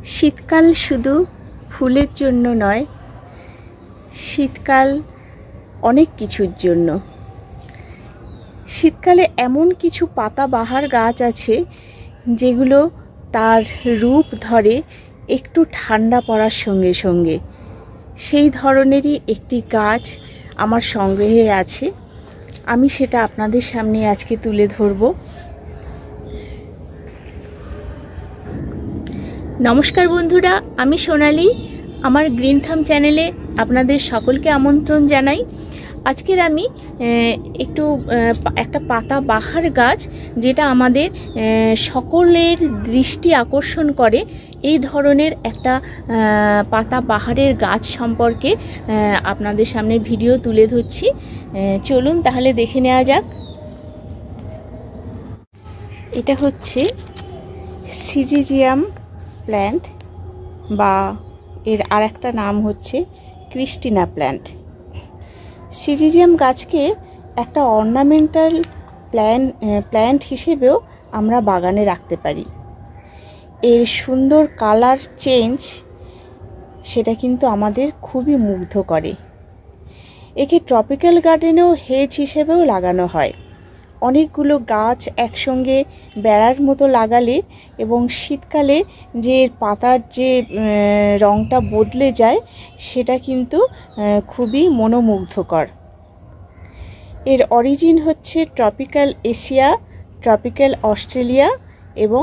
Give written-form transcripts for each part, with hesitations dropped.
শীতকাল শুধু ফুলের জন্য নয়, শীতকাল অনেক কিছুর জন্য। শীতকালে এমন কিছু পাতাবাহার গাছ আছে যেগুলো তার রূপ ধরে একটু ঠান্ডা পড়ার সঙ্গে সঙ্গে। সেই ধরনেরই একটি গাছ আমার সংগ্রহে আছে, আমি সেটা আপনাদের সামনে আজকে তুলে ধরব। নমস্কার বন্ধুরা, আমি সোনালি। আমার গ্রিন থাম চ্যানেলে আপনাদের সকলকে আমন্ত্রণ জানাই। আজকের আমি একটা পাতাবাহার গাছ, যেটা আমাদের সকলের দৃষ্টি আকর্ষণ করে, এই ধরনের একটা পাতাবাহারের গাছ সম্পর্কে আপনাদের সামনে ভিডিও তুলে ধরছি। চলুন তাহলে দেখে নেওয়া যাক। এটা হচ্ছে সিজিজিয়াম প্ল্যান্ট, বা এর আর একটা নাম হচ্ছে ক্রিস্টিনা প্ল্যান্ট। সিজিজিয়াম গাছকে একটা অর্নামেন্টাল প্ল্যান্ট হিসেবেও আমরা বাগানে রাখতে পারি। এর সুন্দর কালার চেঞ্জ, সেটা কিন্তু আমাদের খুবই মুগ্ধ করে। একে ট্রপিক্যাল গার্ডেনেও হেজ হিসেবেও লাগানো হয়। অনেকগুলো গাছ একসঙ্গে বেড়ার মতো লাগালে এবং শীতকালে যে পাতার যে রঙটা বদলে যায়, সেটা কিন্তু খুবই মনোমুগ্ধকর। এর অরিজিন হচ্ছে ট্রপিক্যাল এশিয়া, ট্রপিক্যাল অস্ট্রেলিয়া এবং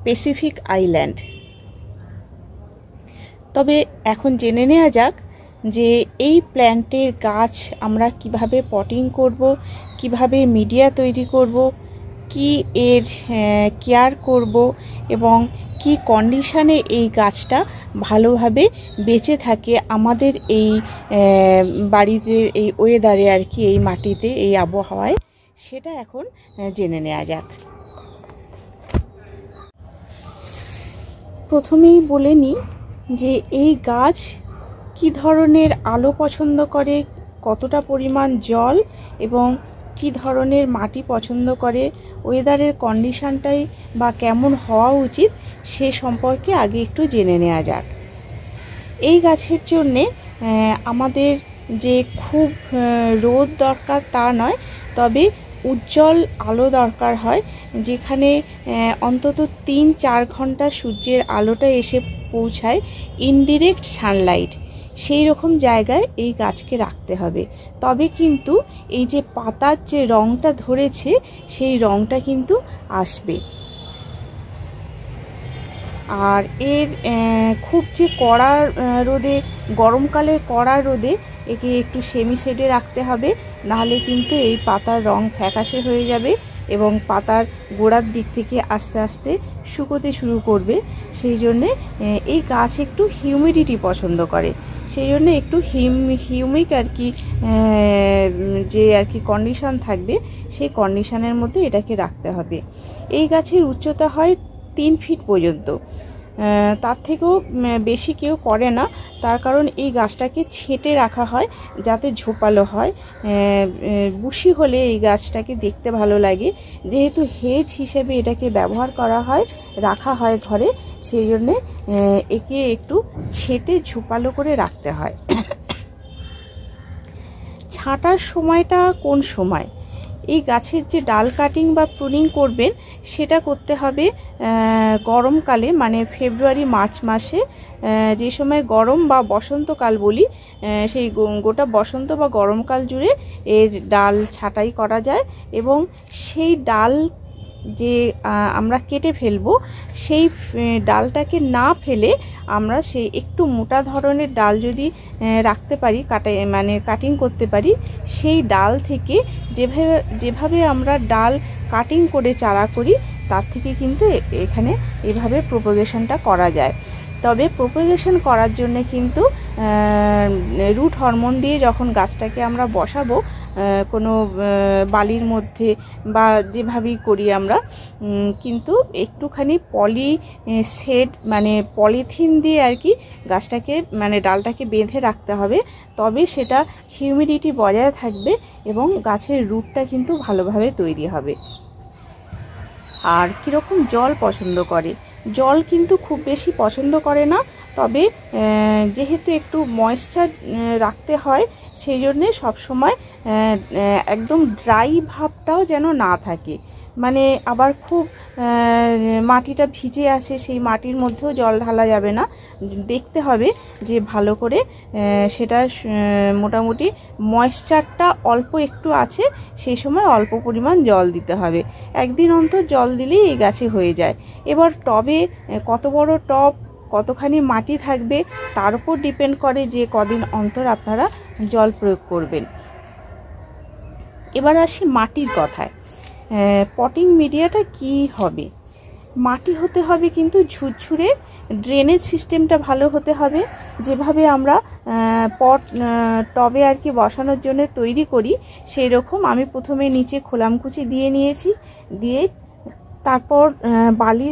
প্যাসিফিক আইল্যান্ড। তবে এখন জেনে নেওয়া যাক যে এই প্ল্যান্টের গাছ আমরা কিভাবে পটিং করব, কিভাবে মিডিয়া তৈরি করব, কি এর কেয়ার করব এবং কি কন্ডিশনে এই গাছটা ভালোভাবে বেঁচে থাকে আমাদের এই বাড়িতে, এই ওয়েদারে আর কি, এই মাটিতে, এই আবহাওয়ায়, সেটা এখন জেনে নেওয়া যাক। প্রথমেই বলে নিই যে এই গাছ কি ধরনের আলো পছন্দ করে, কতটা পরিমাণ জল এবং কি ধরনের মাটি পছন্দ করে, ওয়েদারের কন্ডিশনটাই বা কেমন হওয়া উচিত, সে সম্পর্কে আগে একটু জেনে নেওয়া যাক। এই গাছের জন্যে আমাদের যে খুব রোদ দরকার তা নয়, তবে উজ্জ্বল আলো দরকার হয়, যেখানে অন্তত 3-4 ঘন্টা সূর্যের আলোটা এসে পৌঁছায়, ইনডিরেক্ট সানলাইট। সেই রকম জায়গায় এই গাছকে রাখতে হবে, তবে কিন্তু এই যে পাতার যে রঙটা ধরেছে, সেই রঙটা কিন্তু আসবে। আর এর খুব যে কড়া রোদে, গরমকালের কড়া রোদে একে একটু সেমি শেডে রাখতে হবে, নাহলে কিন্তু এই পাতার রং ফ্যাকাশে হয়ে যাবে এবং পাতার গোড়ার দিক থেকে আস্তে আস্তে শুকোতে শুরু করবে। সেই জন্যে এই গাছ একটু হিউমিডিটি পছন্দ করে, সেই জন্য একটু হিউমিক আর কি, যে আর কি কন্ডিশন থাকবে, সেই কন্ডিশনের মধ্যে এটাকে রাখতে হবে। এই গাছের উচ্চতা হয় 3 ফিট পর্যন্ত, তার থেকেও বেশি কেউ করে না। তার কারণ এই গাছটাকে ছেঁটে রাখা হয় যাতে ঝোপালো হয়, বুশি হলে এই গাছটাকে দেখতে ভালো লাগে। যেহেতু হেজ হিসেবে এটাকে ব্যবহার করা হয়, রাখা হয় ঘরে, সেই জন্যে একে একটু ছেঁটে ঝোপালো করে রাখতে হয়। ছাঁটার সময়টা কোন সময়? এই গাছের যে ডাল কাটিং বা প্রুনিং করবেন, সেটা করতে হবে গরমকালে, মানে ফেব্রুয়ারি মার্চ মাসে, যে সময় গরম বা বসন্তকাল বলি, সেই গোটা বসন্ত বা গরমকাল জুড়ে এর ডাল ছাঁটাই করা যায়। এবং সেই ডাল যে আমরা কেটে ফেলবো, সেই ডালটাকে না ফেলে আমরা সেই একটু মোটা ধরনের ডাল যদি রাখতে পারি, কাটিং করতে পারি, সেই ডাল থেকে যেভাবে আমরা ডাল কাটিং করে চারা করি, তার থেকে কিন্তু এখানে এভাবে প্রোপাগেশনটা করা যায়। তবে প্রোপাগেশন করার জন্য কিন্তু রুট হরমোন দিয়ে যখন গাছটাকে আমরা বসাবো কোনো বালির মধ্যে বা যেভাবেই করি আমরা, কিন্তু একটুখানি পলিথিন দিয়ে আর কি গাছটাকে, ডালটাকে বেঁধে রাখতে হবে, তবে সেটা হিউমিডিটি বজায় থাকবে এবং গাছের রুটটা কিন্তু ভালোভাবে তৈরি হবে। আর কীরকম জল পছন্দ করে, জল কিন্তু খুব বেশি পছন্দ করে না, তবে যেহেতু একটু ময়েশ্চার রাখতে হয় সেই জন্যে সবসময় একদম ড্রাই ভাবটাও যেন না থাকে, মানে আবার খুব মাটিটা ভিজে আছে সেই মাটির মধ্যেও জল ঢালা যাবে না, দেখতে হবে যে ভালো করে সেটা মোটামুটি ময়েশ্চারটা অল্প একটু আছে, সেই সময় অল্প পরিমাণ জল দিতে হবে। একদিন অন্তর জল দিলেই এই গাছে হয়ে যায়। এবার টবে কত বড় টব, কতখানি মাটি থাকবে তার উপর ডিপেন্ড করে যে কদিন অন্তর আপনারা জল প্রয়োগ করবেন। এবার আসি মাটির কথায়। পটিং মিডিয়াটা কি হবে? মাটি হতে হবে কিন্তু ঝুরঝুরে, ড্রেনেজ সিস্টেমটা ভালো হতে হবে, যেভাবে আমরা পট টবে আর কি বসানোর জন্য তৈরি করি সেই রকম আমি প্রথমে নিচে খোলামকুচি দিয়ে নিয়েছি, দিয়ে তারপর বালি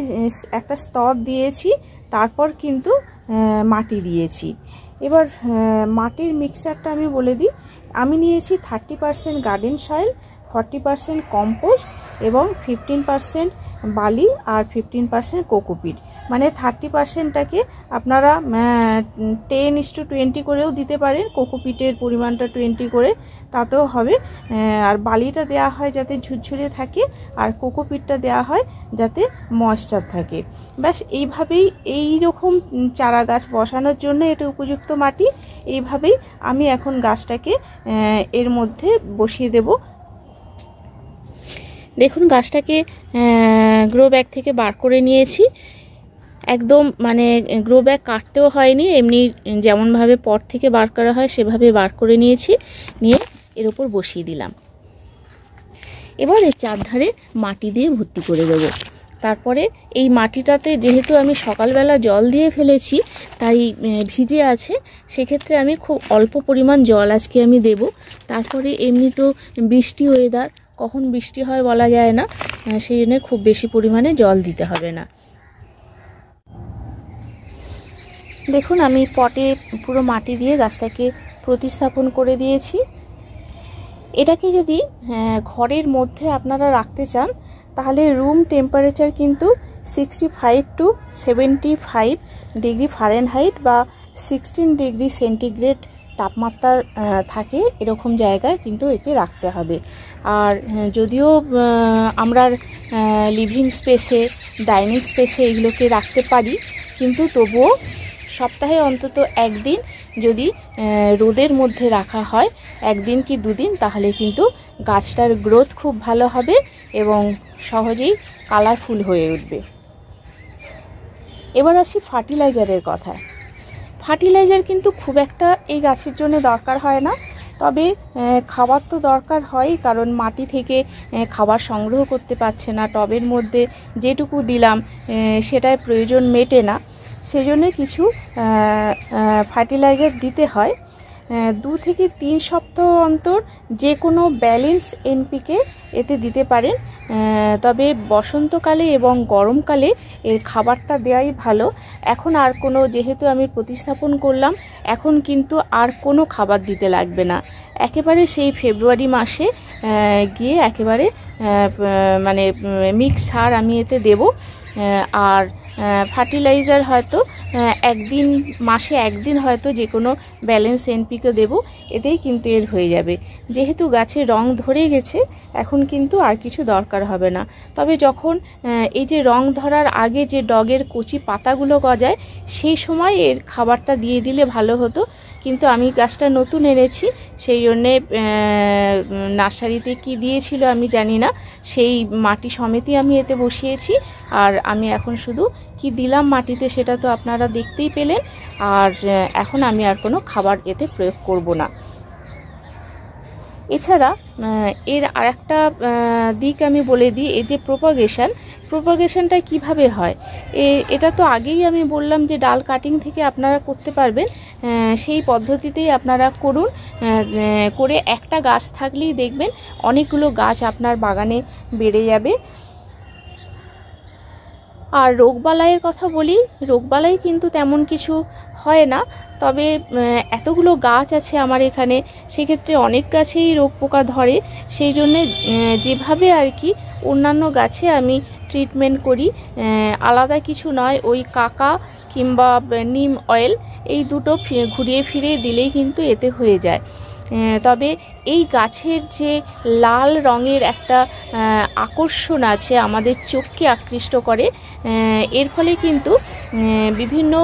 একটা স্তর দিয়েছি, তারপর কিন্তু মাটি দিয়েছি। এবার মাটির মিক্সচারটা আমি বলে দিই। আমি নিয়েছি 30% গার্ডেন সয়েল, 40% কম্পোস্ট এবং 15% বালি আর 15% কোকোপিট। মানে 30%টাকে আপনারা 10:20 করেও দিতে পারেন, কোকোপিটের পরিমাণটা 20 করে, তাতেও হবে। আর বালিটা দেওয়া হয় যাতে ঝুরঝুরে থাকে, আর কোকোপিটটা দেওয়া হয় যাতে ময়েশ্চার থাকে। ব্যাস এইভাবেই এই রকম চারা গাছ বসানোর জন্য এটা উপযুক্ত মাটি। এইভাবেই আমি এখন গাছটাকে এর মধ্যে বসিয়ে দেব। দেখুন গাছটাকে গ্রো ব্যাগ থেকে বার করে নিয়েছি, একদম মানে গ্রো ব্যাগ কাটতেও হয়নি, এমনি যেমনভাবে পট থেকে বার করা হয় সেভাবে বার করে নিয়েছি, নিয়ে এর ওপর বসিয়ে দিলাম। এবার এর চারধারে মাটি দিয়ে ভর্তি করে দেব। তারপরে এই মাটিটাতে যেহেতু আমি সকালবেলা জল দিয়ে ফেলেছি তাই ভিজে আছে, সেক্ষেত্রে আমি খুব অল্প পরিমাণ জল আজকে আমি দেব। তারপরে এমনি তো বৃষ্টি ওয়েদার, কখন বৃষ্টি হয় বলা যায় না, সেই জন্য খুব বেশি পরিমাণে জল দিতে হবে না। দেখুন আমি পটে পুরো মাটি দিয়ে গাছটাকে প্রতিস্থাপন করে দিয়েছি। এটাকে যদি ঘরের মধ্যে আপনারা রাখতে চান তাহলে রুম টেম্পারেচার কিন্তু 65 to 75 ডিগ্রি ফারেনহাইট বা 16 ডিগ্রি সেন্টিগ্রেড তাপমাত্রা থাকে, এরকম জায়গায় কিন্তু একে রাখতে হবে। আর যদিও আমরা লিভিং স্পেসে, ডাইনিং স্পেসে এগুলোকে রাখতে পারি, কিন্তু তবুও সপ্তাহে অন্তত একদিন যদি রোদের মধ্যে রাখা হয়, একদিন কি দুদিন, তাহলে কিন্তু গাছটার গ্রোথ খুব ভালো হবে এবং সহজেই কালারফুল হয়ে উঠবে। এবার আসি ফার্টিলাইজারের কথায়। ফার্টিলাইজার কিন্তু খুব একটা এই গাছের জন্য দরকার হয় না, তবে খাবার তো দরকার হয়, কারণ মাটি থেকে খাবার সংগ্রহ করতে পারছে না, টবের মধ্যে যেটুকু দিলাম সেটার প্রয়োজন মেটে না, সেজন্য কিছু ফার্টিলাইজার দিতে হয়। 2 থেকে 3 সপ্তাহ অন্তর যে কোনো ব্যালেন্স এনপিকে এতে দিতে পারেন, তবে বসন্তকালে এবং গরমকালে এর খাবারটা দেওয়াই ভালো। এখন আর কোনো, যেহেতু আমি প্রতিস্থাপন করলাম, এখন কিন্তু আর কোনো খাবার দিতে লাগবে না, একেবারে সেই ফেব্রুয়ারি মাসে গিয়ে একেবারে মানে মিক্স সার আমি এতে দেব। আর ফার্টিলাইজার হয়তো মাসে একদিন হয়তো যে কোনো ব্যালেন্স এনপিকে দেব, এতেই কিন্তু এর হয়ে যাবে। যেহেতু গাছে রং ধরে গেছে এখন কিন্তু আর কিছু দরকার হবে না। তবে যখন এই যে রং ধরার আগে যে ডগের কচি পাতাগুলো গজায় সেই সময় এর খাবারটা দিয়ে দিলে ভালো হতো, কিন্তু আমি গাছটা নতুন এনেছি সেই জন্যে নার্সারিতে কি দিয়েছিল আমি জানি না, সেই মাটি সমেতই আমি এতে বসিয়েছি। আর আমি এখন শুধু কি দিলাম মাটিতে সেটা তো আপনারা দেখতেই পেলেন, আর এখন আমি আর কোনো খাবার এতে প্রয়োগ করব না। এছাড়া এর আরেকটা দিক আমি বলে দিই, এই যে প্রোপাগেশনটা কিভাবে হয়, এটা তো আগেই আমি বললাম যে ডাল কাটিং থেকে আপনারা করতে পারবেন, সেই পদ্ধতিতেই আপনারা করুন। করে একটা গাছ থাকলেই দেখবেন অনেকগুলো গাছ আপনার বাগানে বেড়ে যাবে। আর রোগবালাইয়ের কথা বলি, রোগবালাই কিন্তু তেমন কিছু হয় না, তবে এতগুলো গাছ আছে আমার এখানে, সেক্ষেত্রে অনেক গাছেই রোগ পোকা ধরে, সেই জন্যে যেভাবে আর কি অন্যান্য গাছে আমি ট্রিটমেন্ট করি, আলাদা কিছু নয়, ওই কাকা কিংবা নিম অয়েল এই দুটো ঘুরিয়ে ফিরিয়ে দিলেই কিন্তু এতে হয়ে যায়। তবে এই গাছের যে লাল রঙের একটা আকর্ষণ আছে, আমাদের চোখকে আকৃষ্ট করে, এর ফলে কিন্তু বিভিন্ন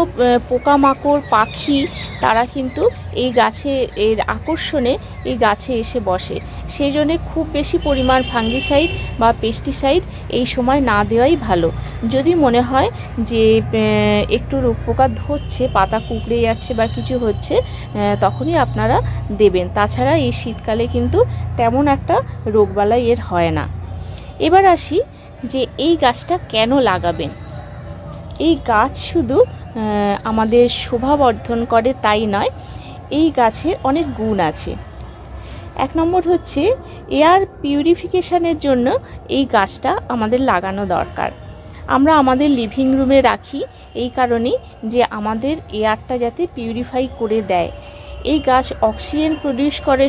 পোকামাকড় পাখি তারা কিন্তু এই গাছে এর আকর্ষণে এই গাছে এসে বসে। সেই জন্যে খুব বেশি পরিমাণ ফাঙ্গিসাইড বা পেস্টিসাইড এই সময় না দেওয়াই ভালো। যদি মনে হয় যে একটু রোগ পোকা ধরছে, পাতা কুঁকড়ে যাচ্ছে বা কিছু হচ্ছে, তখনই আপনারা দেবেন। তাছাড়া এই শীতকালে কিন্তু তেমন একটা রোগবালাই এর হয় না। এবার আসি যে এই গাছটা কেন লাগাবেন। এই গাছ শুধু আমাদের শোভাবর্ধন করে তাই নয়, এই গাছের অনেক গুণ আছে। 1 নম্বর হচ্ছে এয়ার পিউরিফিকেশানের জন্য এই গাছটা আমাদের লাগানো দরকার। আমরা আমাদের লিভিং রুমে রাখি এই কারণেই যে আমাদের এয়ারটা যাতে পিউরিফাই করে দেয়। এই গাছ অক্সিজেন প্রডিউস করে,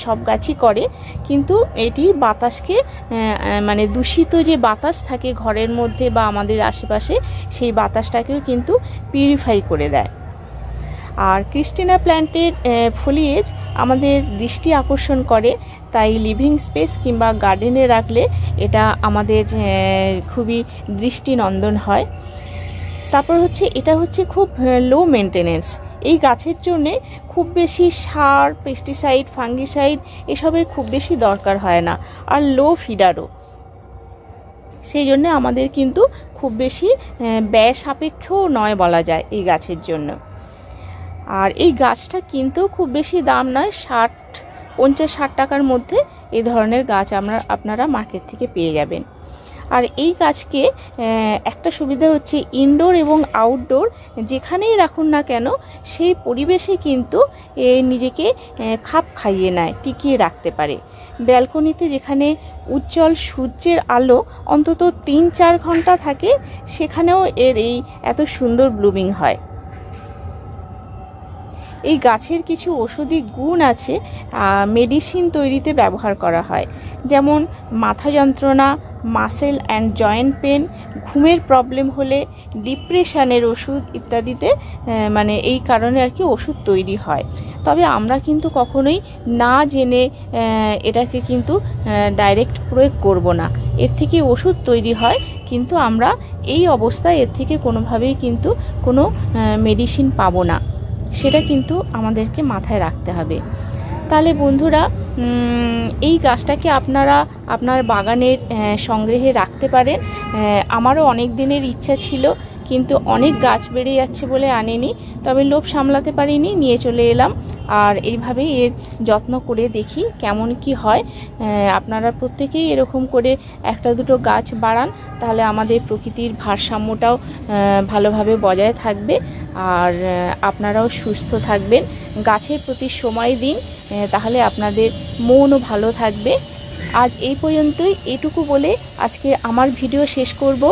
সব গাছই করে, কিন্তু এটি বাতাসকে মানে দূষিত যে বাতাস থাকে ঘরের মধ্যে বা আমাদের আশেপাশে, সেই বাতাসটাকেও কিন্তু পিউরিফাই করে দেয়। আর ক্রিস্টিনা প্ল্যান্টের ফলিয়েজ আমাদের দৃষ্টি আকর্ষণ করে, তাই লিভিং স্পেস কিংবা গার্ডেনে রাখলে এটা আমাদের খুবই দৃষ্টিনন্দন হয়। তারপর হচ্ছে এটা হচ্ছে খুব লো মেনটেনেন্স। এই গাছের জন্যে খুব বেশি সার, পেস্টিসাইড, ফাঙ্গিসাইড এসবের খুব বেশি দরকার হয় না, আর লো ফিডারও। সেই জন্যে আমাদের কিন্তু খুব বেশি ব্যয় সাপেক্ষও নয় বলা যায় এই গাছের জন্য। আর এই গাছটা কিনতেও খুব বেশি দাম নয়, 50-60 টাকার মধ্যে এই ধরনের গাছ আপনারা মার্কেট থেকে পেয়ে যাবেন। আর এই গাছকে একটা সুবিধা হচ্ছে ইনডোর এবং আউটডোর যেখানেই রাখুন না কেন সেই পরিবেশে কিন্তু নিজেকে খাপ খাইয়ে নেয়, টিকিয়ে রাখতে পারে। ব্যালকনিতে যেখানে উজ্জ্বল সূর্যের আলো অন্তত 3-4 ঘন্টা থাকে, সেখানেও এর এই এত সুন্দর ব্লুমিং হয়। এই গাছের কিছু ঔষধি গুণ আছে, মেডিসিন তৈরিতে ব্যবহার করা হয়, যেমন মাথা যন্ত্রণা, মাসেল অ্যান্ড জয়েন্ট পেন, ঘুমের প্রবলেম হলে, ডিপ্রেশনের ওষুধ ইত্যাদিতে মানে এই কারণে আর কি ওষুধ তৈরি হয়। তবে আমরা কিন্তু কখনোই না জেনে এটাকে কিন্তু ডাইরেক্ট প্রয়োগ করব না। এর থেকে ওষুধ তৈরি হয়, কিন্তু আমরা এই অবস্থায় এর থেকে কোনোভাবেই কিন্তু কোনো মেডিসিন পাবো না, সেটা কিন্তু আমাদেরকে মাথায় রাখতে হবে। তাহলে বন্ধুরা, এই গাছটাকে আপনারা আপনার বাগানের সংগ্রহে রাখতে পারেন। আমারও অনেক দিনের ইচ্ছা ছিল, কিন্তু অনেক গাছ বেড়ে যাচ্ছে বলে আনিনি, তবে লোভ সামলাতে পারিনি, নিয়ে চলে এলাম। আর এইভাবেই এর যত্ন করে দেখি কেমন কি হয়। আপনারা প্রত্যেকেই এরকম করে 1-2 গাছ বাড়ান, তাহলে আমাদের প্রকৃতির ভারসাম্যটাও ভালোভাবে বজায় থাকবে, আর আপনারাও সুস্থ থাকবেন। গাছের প্রতি সময় দিন, তাহলে আপনাদের মনও ভালো থাকবে। আজ এই পর্যন্তই, এটুকু বলে আজকে আমার ভিডিও শেষ করব।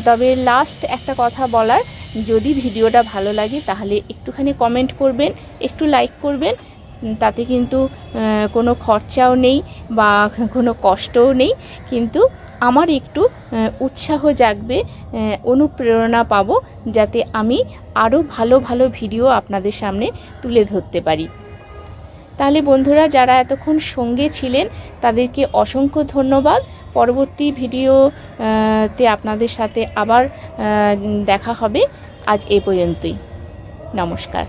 তবে লাস্ট একটা কথা বলার, যদি ভিডিওটা ভালো লাগে তাহলে একটুখানি কমেন্ট করবেন, একটু লাইক করবেন, তাতে কিন্তু কোনো খরচাও নেই বা কোনো কষ্টও নেই, কিন্তু আমার একটু উৎসাহ জাগবে, অনুপ্রেরণা পাবো, যাতে আমি আরও ভালো ভালো ভিডিও আপনাদের সামনে তুলে ধরতে পারি। তাহলে বন্ধুরা, যারা এতক্ষণ সঙ্গে ছিলেন তাদেরকে অসংখ্য ধন্যবাদ। পরবর্তী ভিডিওতে আপনাদের সাথে আবার দেখা হবে। আজ এই পর্যন্তই, নমস্কার।